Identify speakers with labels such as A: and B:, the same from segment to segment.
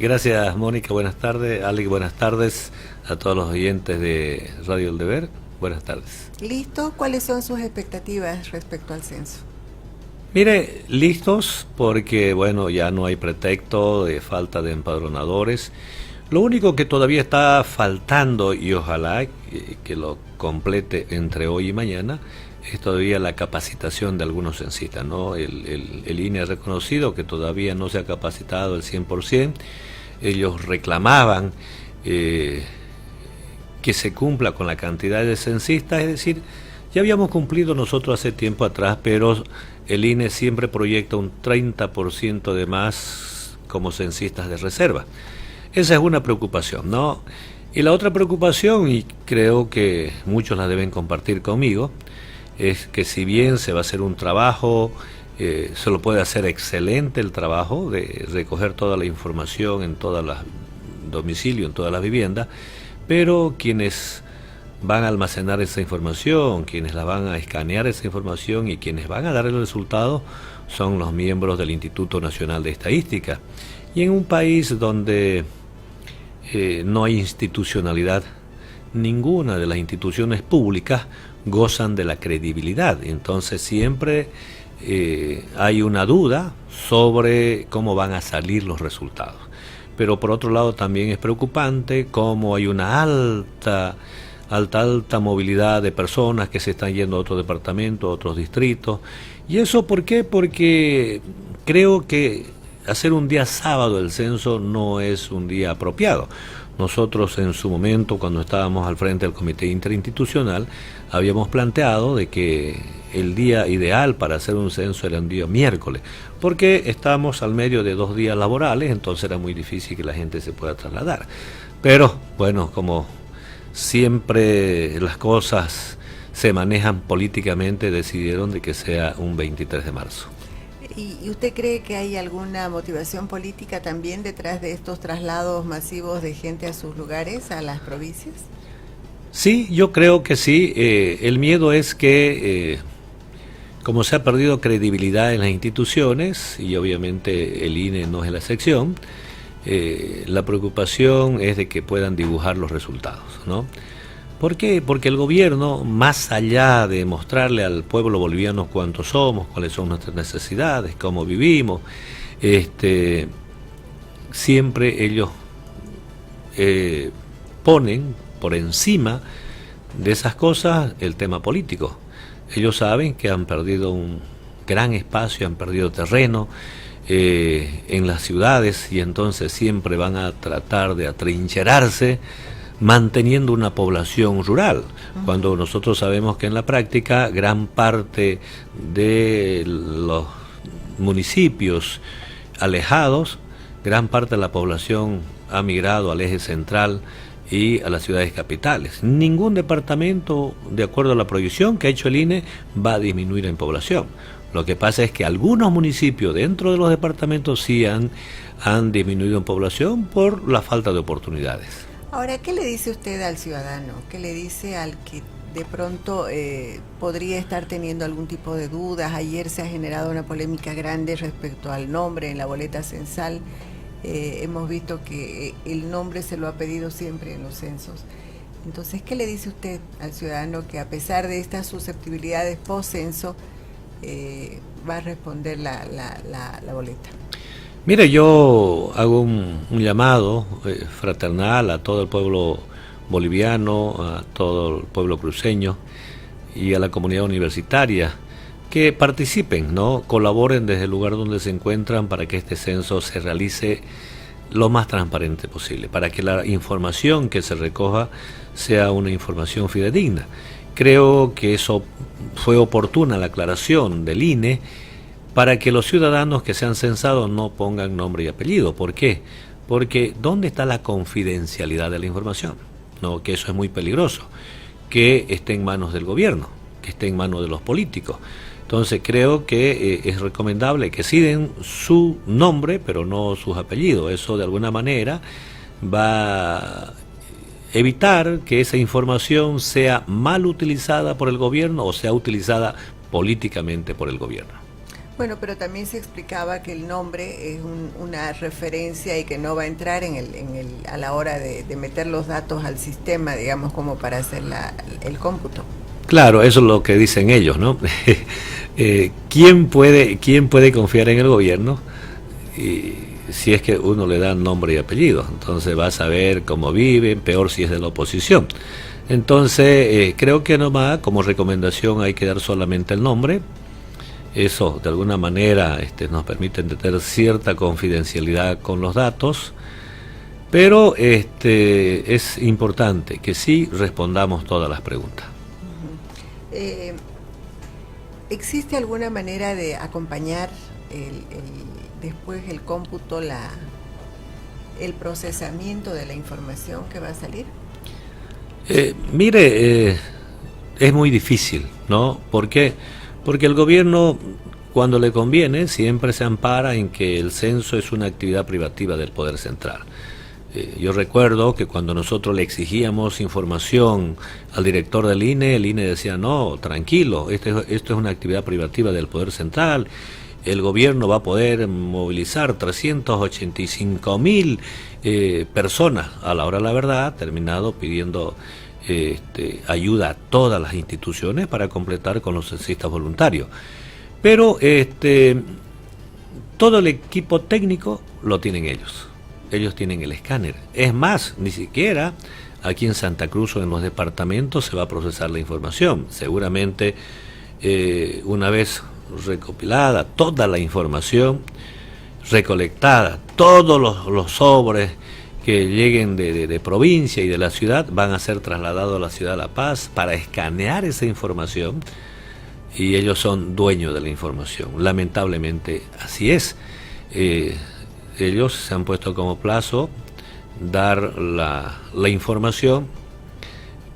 A: Gracias, Mónica, buenas tardes. Ale, buenas tardes a todos los oyentes de Radio El Deber. Buenas tardes.
B: ¿Listo? ¿Cuáles son sus expectativas respecto al censo?
A: Mire, listos porque, bueno, ya no hay pretexto de falta de empadronadores. Lo único que todavía está faltando, y ojalá que lo complete entre hoy y mañana, es todavía la capacitación de algunos censistas, ¿no? El INE ha reconocido que todavía no se ha capacitado el 100%. Ellos reclamaban que se cumpla con la cantidad de censistas, es decir, ya habíamos cumplido nosotros hace tiempo atrás, pero el INE siempre proyecta un 30% de más como censistas de reserva. Esa es una preocupación, ¿no? Y la otra preocupación, y creo que muchos la deben compartir conmigo, es que si bien se va a hacer un trabajo, se lo puede hacer excelente el trabajo de recoger toda la información en todos los domicilios, en todas las viviendas, pero quienes van a almacenar esa información, quienes la van a escanear esa información y quienes van a dar el resultado son los miembros del Instituto Nacional de Estadística. Y en un país donde no hay institucionalidad, ninguna de las instituciones públicas gozan de la credibilidad. Entonces siempre hay una duda sobre cómo van a salir los resultados. Pero por otro lado también es preocupante cómo hay una alta movilidad de personas que se están yendo a otro departamento, a otros distritos. ¿Y eso por qué? Porque creo que hacer un día sábado el censo no es un día apropiado. Nosotros en su momento, cuando estábamos al frente del Comité Interinstitucional, habíamos planteado de que el día ideal para hacer un censo era un día miércoles, porque estamos al medio de 2 días laborales, entonces era muy difícil que la gente se pueda trasladar. Pero, bueno, como siempre las cosas se manejan políticamente, decidieron de que sea un 23 de marzo.
B: ¿Y usted cree que hay alguna motivación política también detrás de estos traslados masivos de gente a sus lugares, a las provincias?
A: Sí, yo creo que sí. El miedo es que, como se ha perdido credibilidad en las instituciones, y obviamente el INE no es la excepción, la preocupación es de que puedan dibujar los resultados, ¿no? ¿Por qué? Porque el gobierno, más allá de mostrarle al pueblo boliviano cuántos somos, cuáles son nuestras necesidades, cómo vivimos, siempre ellos ponen por encima de esas cosas el tema político. Ellos saben que han perdido un gran espacio, han perdido terreno en las ciudades, y entonces siempre van a tratar de atrincherarse manteniendo una población rural, cuando nosotros sabemos que en la práctica gran parte de los municipios alejados, gran parte de la población ha migrado al eje central y a las ciudades capitales. Ningún departamento, de acuerdo a la proyección que ha hecho el INE, va a disminuir en población. Lo que pasa es que algunos municipios dentro de los departamentos sí han disminuido en población por la falta de oportunidades.
B: Ahora, ¿qué le dice usted al ciudadano? ¿Qué le dice al que de pronto podría estar teniendo algún tipo de dudas? Ayer se ha generado una polémica grande respecto al nombre en la boleta censal. Hemos visto que el nombre se lo ha pedido siempre en los censos. Entonces, ¿qué le dice usted al ciudadano que a pesar de estas susceptibilidades post-censo va a responder la boleta?
A: Mire, yo hago un llamado fraternal a todo el pueblo boliviano, a todo el pueblo cruceño y a la comunidad universitaria que participen, ¿no? Colaboren desde el lugar donde se encuentran para que este censo se realice lo más transparente posible, para que la información que se recoja sea una información fidedigna. Creo que eso fue oportuna la aclaración del INE, para que los ciudadanos que sean censados no pongan nombre y apellido. ¿Por qué? Porque ¿dónde está la confidencialidad de la información? No, que eso es muy peligroso, que esté en manos del gobierno, que esté en manos de los políticos. Entonces creo que es recomendable que sí den su nombre, pero no sus apellidos. Eso de alguna manera va a evitar que esa información sea mal utilizada por el gobierno o sea utilizada políticamente por el gobierno.
B: Bueno, pero también se explicaba que el nombre es una referencia y que no va a entrar a la hora de meter los datos al sistema, digamos, como para hacer el cómputo.
A: Claro, eso es lo que dicen ellos, ¿no? ¿Quién puede confiar en el gobierno si es que uno le da nombre y apellido? Entonces va a saber cómo viven, peor si es de la oposición. Entonces, creo que nomás como recomendación hay que dar solamente el nombre. Eso de alguna manera nos permite tener cierta confidencialidad con los datos, pero es importante que sí respondamos todas las preguntas.
B: ¿Existe alguna manera de acompañar después el cómputo, el procesamiento de la información que va a salir?
A: Mire, es muy difícil, ¿no? ¿Por qué? Porque el gobierno, cuando le conviene, siempre se ampara en que el censo es una actividad privativa del Poder Central. Yo recuerdo que cuando nosotros le exigíamos información al director del INE, el INE decía, no, tranquilo, esto es una actividad privativa del Poder Central, el gobierno va a poder movilizar 385.000 personas. A la hora de la verdad, ha terminado pidiendo ayuda a todas las instituciones para completar con los censistas voluntarios. Pero todo el equipo técnico lo tienen ellos. Ellos tienen el escáner. Es más, ni siquiera aquí en Santa Cruz o en los departamentos se va a procesar la información. Seguramente una vez recopilada toda la información, recolectada, todos los sobres que lleguen de provincia y de la ciudad van a ser trasladados a la ciudad de La Paz para escanear esa información, y ellos son dueños de la información. Lamentablemente así es. Ellos se han puesto como plazo dar la información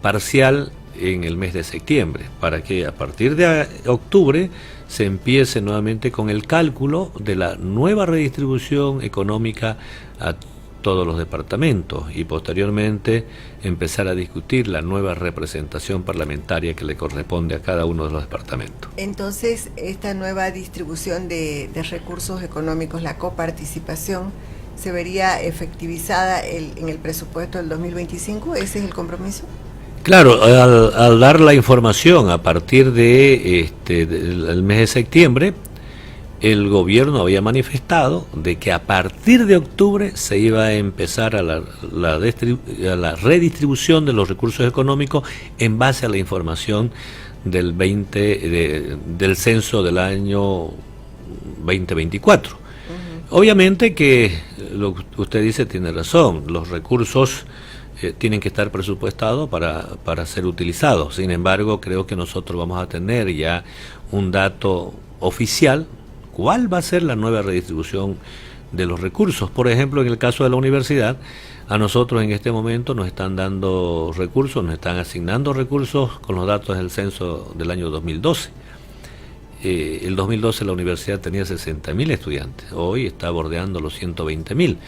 A: parcial en el mes de septiembre, para que a partir de octubre se empiece nuevamente con el cálculo de la nueva redistribución económica a todos los departamentos, y posteriormente empezar a discutir la nueva representación parlamentaria que le corresponde a cada uno de los departamentos.
B: Entonces, esta nueva distribución de recursos económicos, la coparticipación, ¿se vería efectivizada en el presupuesto del 2025? ¿Ese es el compromiso?
A: Claro, al dar la información a partir del mes de septiembre, el gobierno había manifestado de que a partir de octubre se iba a empezar a la redistribución de los recursos económicos en base a la información del censo del año 2024. Obviamente que lo que usted dice tiene razón, los recursos tienen que estar presupuestados para ser utilizados. Sin embargo, creo que nosotros vamos a tener ya un dato oficial. ¿Cuál va a ser la nueva redistribución de los recursos? Por ejemplo, en el caso de la universidad, a nosotros en este momento nos están dando recursos, nos están asignando recursos con los datos del censo del año 2012. El 2012 la universidad tenía 60.000 estudiantes, hoy está bordeando los 120.000.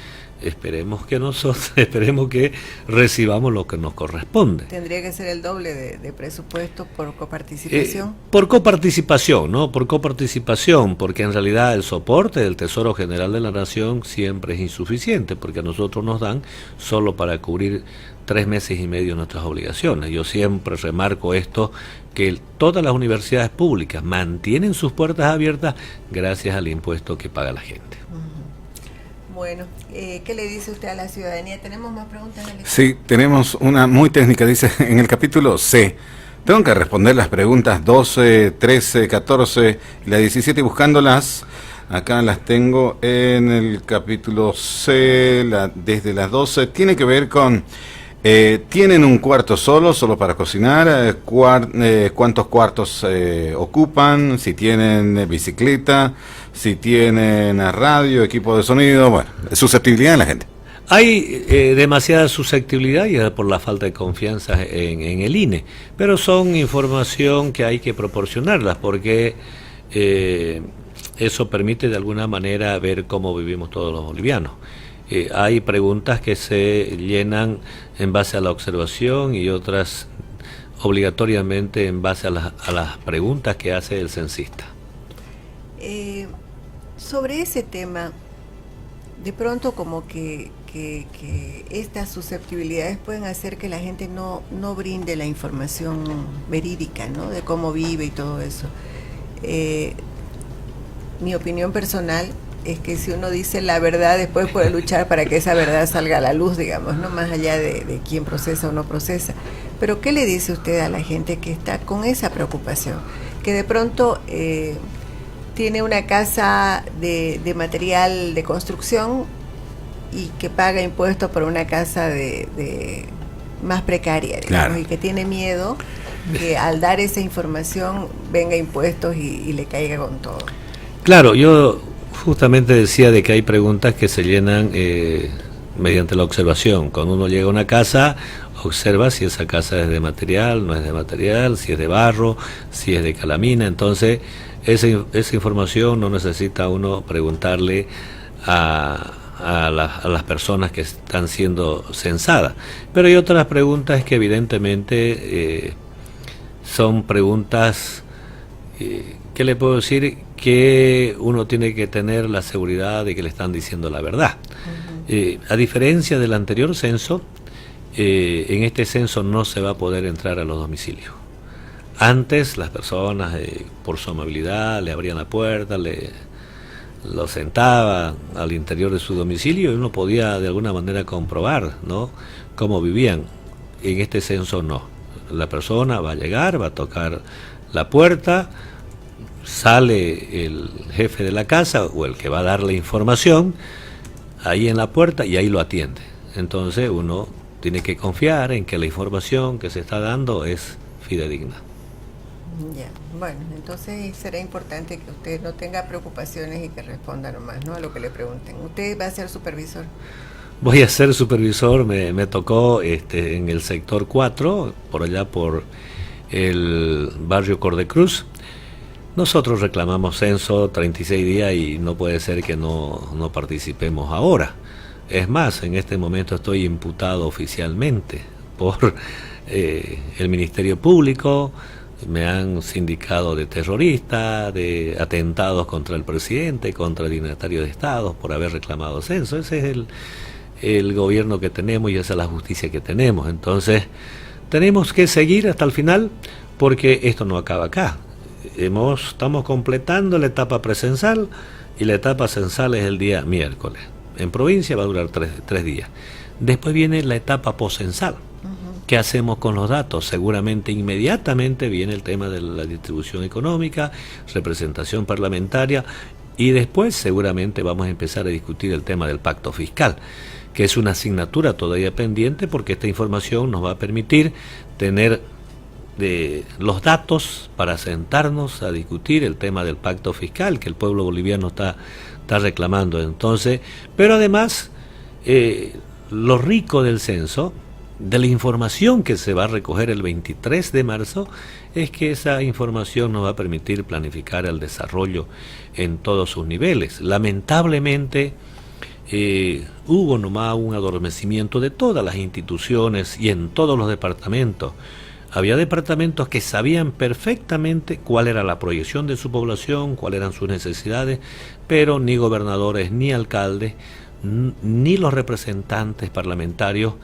A: Esperemos que recibamos lo que nos corresponde.
B: ¿Tendría que ser el doble de presupuesto por coparticipación?
A: Por coparticipación, ¿no? Por coparticipación, porque en realidad el soporte del Tesoro General de la Nación siempre es insuficiente, porque a nosotros nos dan solo para cubrir 3 meses y medio nuestras obligaciones. Yo siempre remarco esto, que todas las universidades públicas mantienen sus puertas abiertas gracias al impuesto que paga la gente.
B: Bueno, ¿qué le dice usted a la ciudadanía? ¿Tenemos más preguntas, Alex?
C: Sí, tenemos una muy técnica. Dice, en el capítulo C, tengo que responder las preguntas 12, 13, 14 y la 17, buscándolas. Acá las tengo en el capítulo C, desde las 12. Tiene que ver con, ¿tienen un cuarto solo para cocinar? ¿Cuántos cuartos ocupan? Si tienen bicicleta, si tienen radio, equipo de sonido, bueno, susceptibilidad de la gente.
A: Hay demasiada susceptibilidad y por la falta de confianza en el INE, pero son información que hay que proporcionarlas porque eso permite de alguna manera ver cómo vivimos todos los bolivianos. Hay preguntas que se llenan en base a la observación y otras obligatoriamente en base a las preguntas que hace el censista.
B: Sobre ese tema, de pronto como que estas susceptibilidades pueden hacer que la gente no brinde la información verídica, ¿no? De cómo vive y todo eso. Mi opinión personal es que si uno dice la verdad, después puede luchar para que esa verdad salga a la luz, digamos, no más allá de quién procesa o no procesa. Pero ¿qué le dice usted a la gente que está con esa preocupación? Que de pronto tiene una casa de material de construcción y que paga impuestos por una casa de más precaria, digamos,
C: claro,
B: y que tiene miedo que al dar esa información venga impuestos y le caiga con todo.
A: Claro, yo justamente decía de que hay preguntas que se llenan mediante la observación. Cuando uno llega a una casa, observa si esa casa es de material, no es de material, si es de barro, si es de calamina. Entonces, esa información no necesita uno preguntarle a las personas que están siendo censadas. Pero hay otras preguntas que evidentemente son preguntas, ¿qué le puedo decir? Que uno tiene que tener la seguridad de que le están diciendo la verdad. A diferencia del anterior censo, en este censo no se va a poder entrar a los domicilios. Antes las personas, por su amabilidad, le abrían la puerta, lo sentaba al interior de su domicilio y uno podía de alguna manera comprobar, ¿no?, cómo vivían. En este censo no. La persona va a llegar, va a tocar la puerta, sale el jefe de la casa o el que va a dar la información ahí en la puerta y ahí lo atiende. Entonces uno tiene que confiar en que la información que se está dando es fidedigna.
B: Ya, bueno, entonces será importante que usted no tenga preocupaciones y que responda nomás, ¿no?, a lo que le pregunten. ¿Usted va a ser supervisor?
A: Voy a ser supervisor, me tocó en el sector 4, por allá por el barrio Cordecruz. Nosotros reclamamos censo 36 días y no puede ser que no participemos ahora. Es más, en este momento estoy imputado oficialmente por el Ministerio Público. Me han sindicado de terrorista, de atentados contra el presidente, contra el dignatario de Estado por haber reclamado censo. Ese es el gobierno que tenemos y esa es la justicia que tenemos. Entonces, tenemos que seguir hasta el final porque esto no acaba acá. Estamos completando la etapa presensal y la etapa censal es el día miércoles. En provincia va a durar tres días. Después viene la etapa poscensal. ¿Qué hacemos con los datos? Seguramente inmediatamente viene el tema de la distribución económica, representación parlamentaria y después seguramente vamos a empezar a discutir el tema del pacto fiscal, que es una asignatura todavía pendiente porque esta información nos va a permitir tener los datos para sentarnos a discutir el tema del pacto fiscal que el pueblo boliviano está reclamando. Entonces, pero además lo rico del censo, de la información que se va a recoger el 23 de marzo, es que esa información nos va a permitir planificar el desarrollo en todos sus niveles. Lamentablemente hubo nomás un adormecimiento de todas las instituciones y en todos los departamentos. Había departamentos que sabían perfectamente cuál era la proyección de su población, cuáles eran sus necesidades, pero ni gobernadores, ni alcaldes, ni los representantes parlamentarios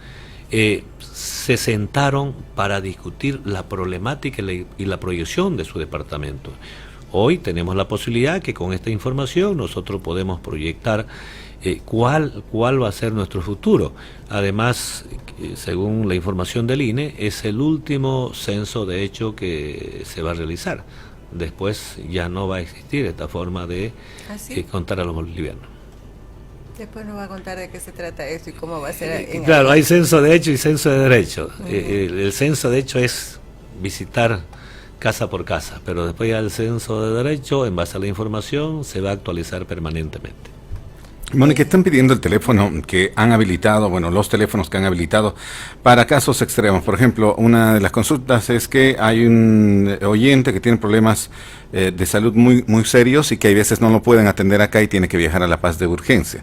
A: se sentaron para discutir la problemática y la proyección de su departamento. Hoy tenemos la posibilidad que con esta información nosotros podemos proyectar cuál va a ser nuestro futuro. Además, según la información del INE, es el último censo de hecho que se va a realizar. Después ya no va a existir esta forma de contar a los bolivianos.
B: Después nos va a contar de qué se trata esto y cómo va a ser.
A: Claro, hay censo de hecho y censo de derecho. El censo de hecho es visitar casa por casa, pero después ya el censo de derecho, en base a la información, se va a actualizar permanentemente.
C: Mónica, están pidiendo el teléfono que han habilitado, bueno, los teléfonos que han habilitado para casos extremos. Por ejemplo, una de las consultas es que hay un oyente que tiene problemas de salud muy serios y que hay veces no lo pueden atender acá y tiene que viajar a La Paz de urgencia.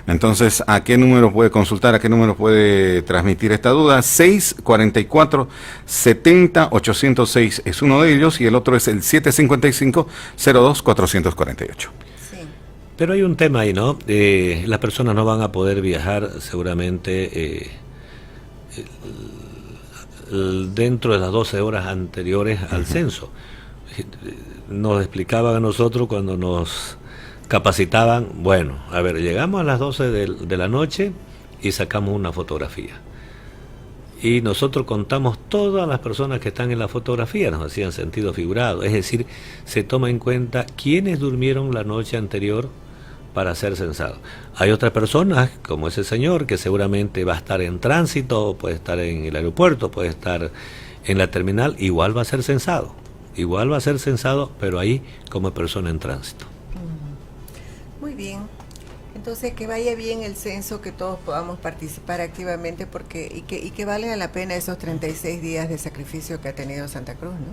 C: Entonces, ¿a qué número puede consultar? ¿A qué número puede transmitir esta duda? 644-70-806 es uno de ellos y el otro es el 755-02-448.
A: Pero hay un tema ahí, ¿no? Las personas no van a poder viajar seguramente dentro de las 12 horas anteriores al censo. Nos explicaban a nosotros cuando nos capacitaban, bueno, a ver, llegamos a las 12 de la noche y sacamos una fotografía. Y nosotros contamos todas las personas que están en la fotografía, nos hacían sentido figurado. Es decir, se toma en cuenta quiénes durmieron la noche anterior para ser censado. Hay otras personas, como ese señor, que seguramente va a estar en tránsito, puede estar en el aeropuerto, puede estar en la terminal, igual va a ser censado. Igual va a ser censado, pero ahí como persona en tránsito.
B: Muy bien. Entonces, que vaya bien el censo, que todos podamos participar activamente y que valga la pena esos 36 días de sacrificio que ha tenido Santa Cruz, ¿no?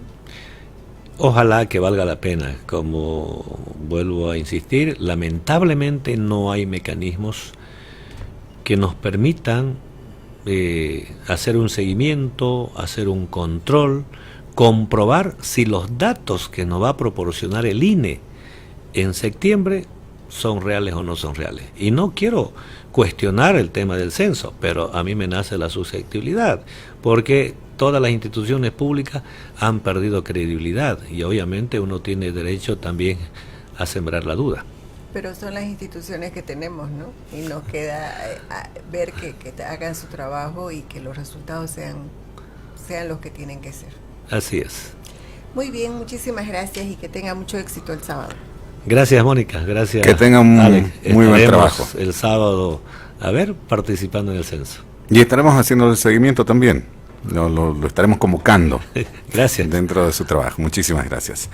A: Ojalá que valga la pena. Como vuelvo a insistir, lamentablemente no hay mecanismos que nos permitan hacer un seguimiento, hacer un control, comprobar si los datos que nos va a proporcionar el INE en septiembre son reales o no son reales. Y no quiero cuestionar el tema del censo, pero a mí me nace la susceptibilidad, porque todas las instituciones públicas han perdido credibilidad y obviamente uno tiene derecho también a sembrar la duda.
B: Pero son las instituciones que tenemos, ¿no? Y nos queda ver que hagan su trabajo y que los resultados sean los que tienen que ser.
A: Así es.
B: Muy bien, muchísimas gracias y que tenga mucho éxito el sábado.
A: Gracias, Mónica, gracias.
C: Que tenga un
A: Alex.
C: muy buen trabajo.
A: El sábado, participando en el censo.
C: Y estaremos haciendo el seguimiento también. Lo estaremos convocando.
A: Gracias.
C: Dentro de su trabajo. Muchísimas gracias.